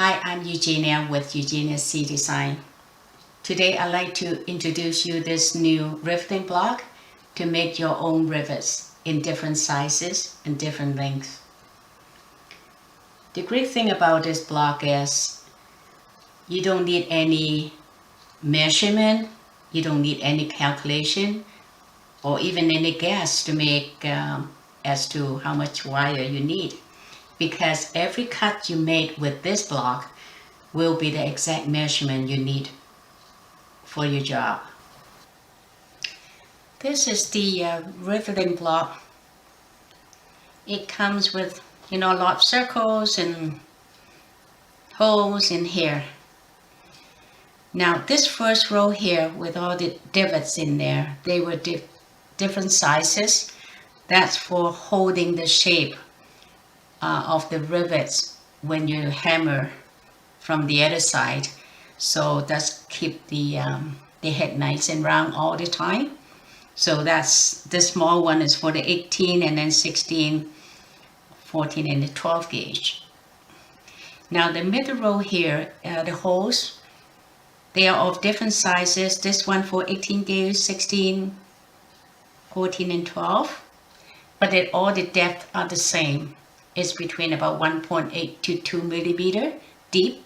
Hi, I'm Eugenia with Eugenia-C Design. Today I'd like to introduce you this new riveting block to make your own rivets in different sizes and different lengths. The great thing about this block is you don't need any measurement, you don't need any calculation or even any guess to make as to how much wire you need, because every cut you make with this block will be the exact measurement you need for your job. This is the riveting block. It comes with a lot of circles and holes in here. Now this first row here with all the divots in there, they were different sizes. That's for holding the shape of the rivets when you hammer from the other side. So that's keep the head nice and round all the time. So that's the small one is for the 18 and then 16, 14 and the 12 gauge. Now the middle row here, the holes, they are of different sizes. This one for 18 gauge, 16, 14 and 12, but all the depth are the same. It's between about 1.8 to 2 millimeter deep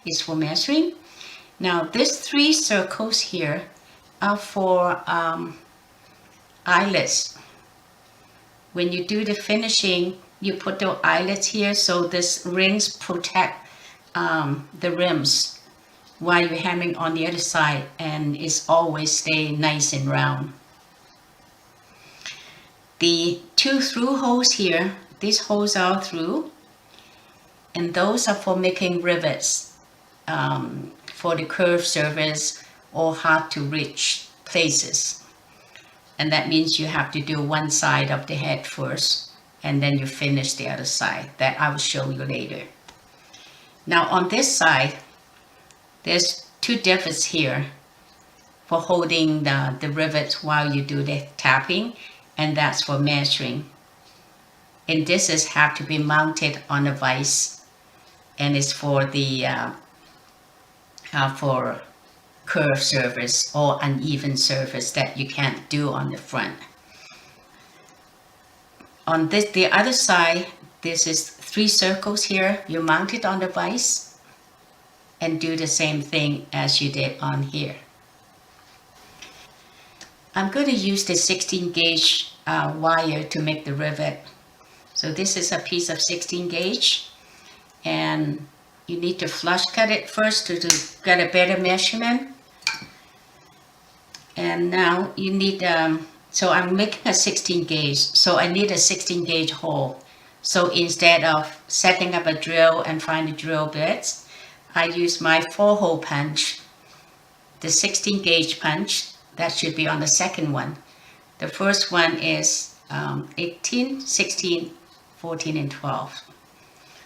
is for measuring. Now these 3 circles here are for eyelets. When you do the finishing, you put the eyelets here so this rings protect the rims while you're hammering on the other side, and it's always stay nice and round. The 2 through holes here, these holes are through, and those are for making rivets for the curved surface or hard to reach places. And that means you have to do one side of the head first, and then you finish the other side. That I will show you later. Now on this side, there's 2 divots here for holding the rivets while you do the tapping, and that's for measuring. And this have to be mounted on a vise, and it's for the for curved surface or uneven surface that you can't do on the front. On the other side, this is 3 circles here. You mount it on the vise and do the same thing as you did on here. I'm going to use the 16 gauge wire to make the rivet. So this is a piece of 16 gauge, and you need to flush cut it first to get a better measurement. And now you need, so I'm making a 16 gauge, so I need a 16 gauge hole. So instead of setting up a drill and find the drill bits, I use my 4-hole punch, the 16 gauge punch. That should be on the second one. The first one is 18, 16, 14 and 12.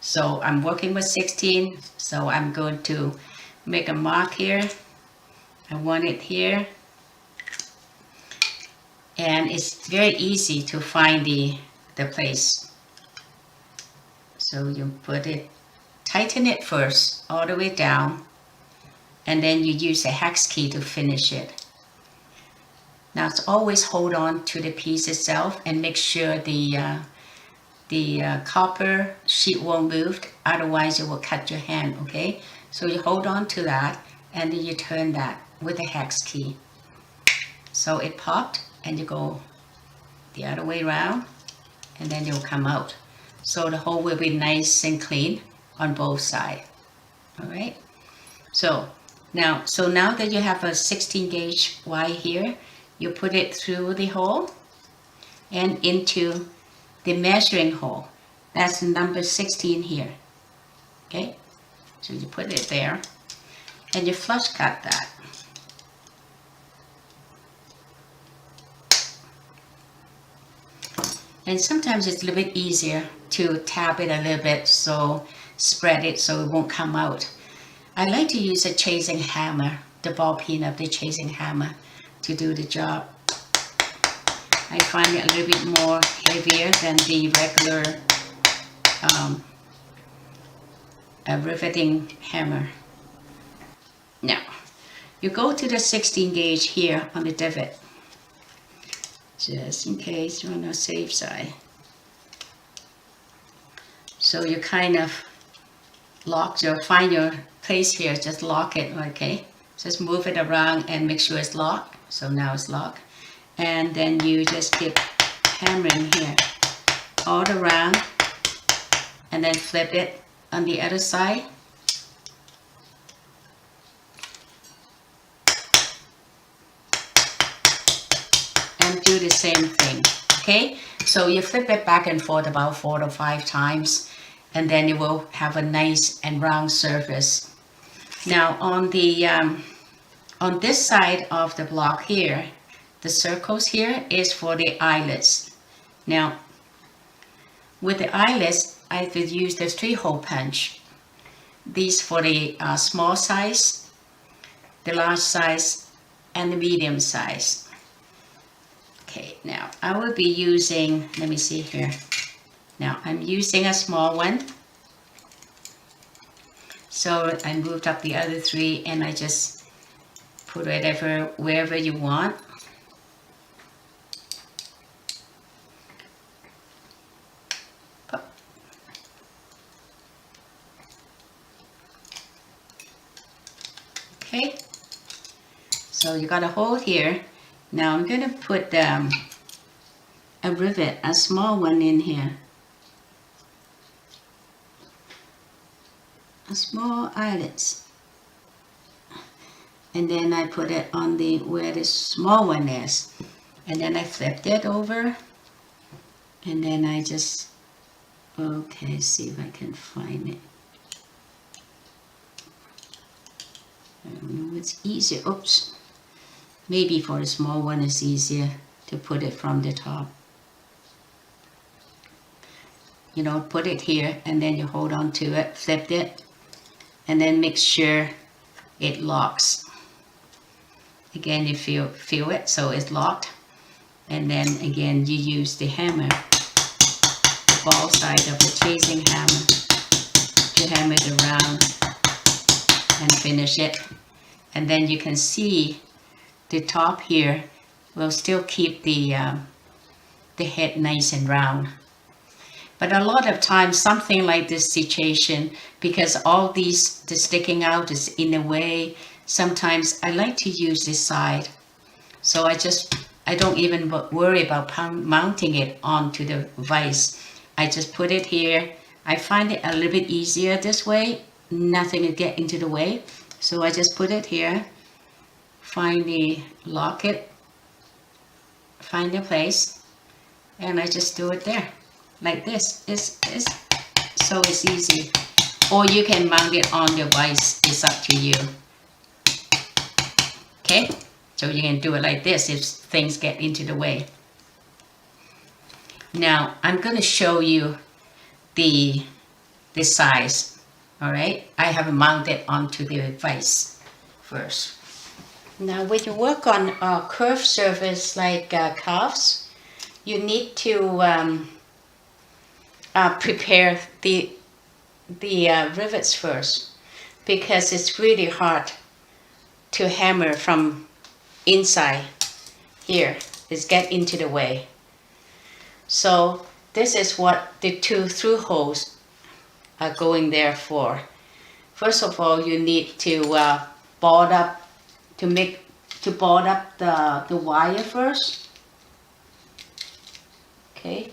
So I'm working with 16, so I'm going to make a mark here. I want it here. And it's very easy to find the place. So you put it, tighten it first all the way down, and then you use a hex key to finish it. Now it's always hold on to the piece itself and make sure the copper sheet won't move, otherwise it will cut your hand, okay? So you hold on to that, and then you turn that with a hex key. So it popped, and you go the other way around, and then you'll come out. So the hole will be nice and clean on both sides. All right. So now that you have a 16 gauge wire here, you put it through the hole and into the measuring hole. That's number 16 here. Okay. So you put it there, and you flush cut that. And sometimes it's a little bit easier to tap it a little bit, so spread it so it won't come out. I like to use a chasing hammer, the ball peen of the chasing hammer, to do the job. I find it a little bit more heavier than the regular a riveting hammer. Now, you go to the 16 gauge here on the divot, just in case you're on the safe side. So you kind of find your place here, just lock it, okay? Just move it around and make sure it's locked. So now it's locked. And then you just keep hammering here all around, and then flip it on the other side. And do the same thing, okay? So you flip it back and forth about 4 to 5 times, and then it will have a nice and round surface. Now on the on this side of the block here, the circles here is for the eyelets. Now with the eyelets, I could use the 3-hole punch. These for the small size, the large size, and the medium size. Okay, now I will be using, let me see here. Now I'm using a small one. So I moved up the other 3 and I just put whatever, wherever you want. Okay, so you got a hole here. Now I'm going to put a rivet, a small one in here. A small eyelets. And then I put it on the where the small one is. And then I flipped it over. And then I just, okay, see if I can find it. I don't know what's easier. Oops. Maybe for a small one it's easier to put it from the top. You know, put it here and then you hold on to it, flip it, and then make sure it locks. Again, you feel it, so it's locked. And then again, you use the hammer, the ball side of the chasing hammer, to hammer it around and finish it. And then you can see the top here will still keep the head nice and round. But a lot of times, something like this situation, because all the sticking out is in a way, sometimes I like to use this side. So I don't even worry about mounting it onto the vise. I just put it here. I find it a little bit easier this way. Nothing will get into the way. So I just put it here. Find the locket, find the place, and I just do it there, like this. It's easy. Or you can mount it on the vise, it's up to you. Okay, so you can do it like this if things get into the way. Now I'm going to show you the size. All right, I have mounted onto the vise first. Now when you work on a curved surface like calves, you need to prepare the rivets first, because it's really hard to hammer from inside here. It's get into the way. So this is what the 2 through holes are going there for. First of all, you need to board up the wire first. Okay.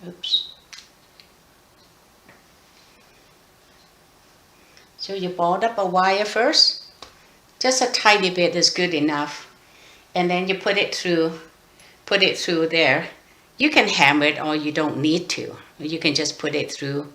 Oops. So you board up a wire first. Just a tiny bit is good enough. And then you put it through there. You can hammer it or you don't need to. You can just put it through.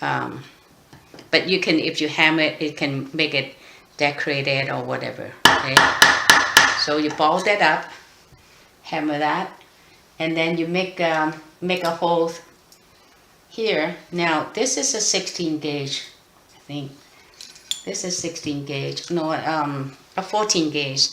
But you can, if you hammer it, it can make it decorated or whatever. Okay. So you bolt it up, hammer that, and then you make a hole here. Now this is a 16 gauge, I think. This is 16 gauge. No, a 14 gauge.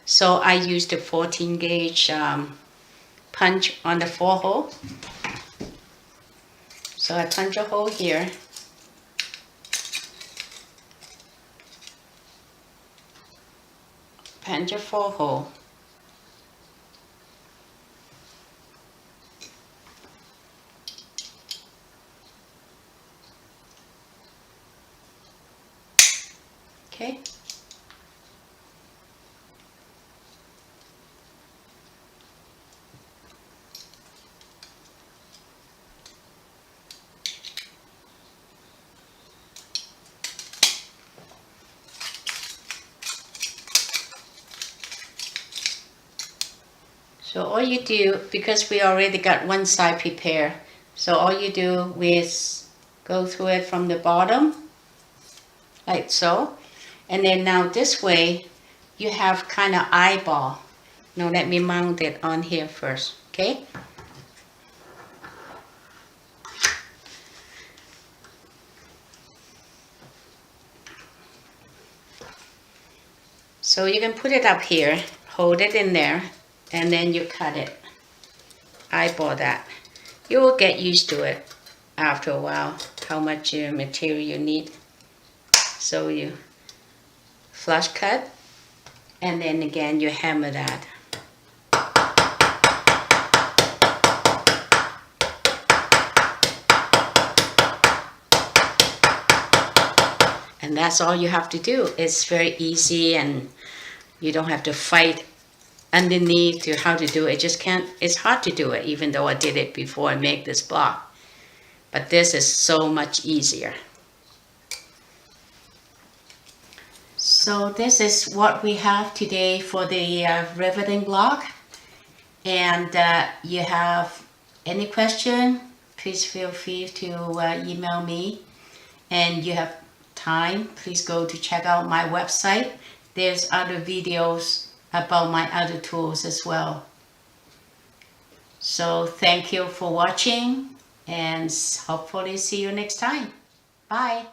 So I used the 14 gauge punch on the 4 hole. So I punch a hole here. Punch a 4 hole. Okay. So all you do, because we already got one side prepared, so all you do is go through it from the bottom, like so. And then now this way, you have kind of eyeball. Now let me mount it on here first, okay? So you can put it up here, hold it in there, and then you cut it. Eyeball that. You will get used to it after a while, how much material you need. So you flush cut, and then again you hammer that. And that's all you have to do. It's very easy, and you don't have to fight underneath to how to do it. Just can't, it's hard to do it, even though I did it before I made this block. But this is so much easier. So this is what we have today for the riveting block. And you have any question, please feel free to email me. And you have time, please go to check out my website. There's other videos about my other tools as well. So thank you for watching, and hopefully see you next time. Bye.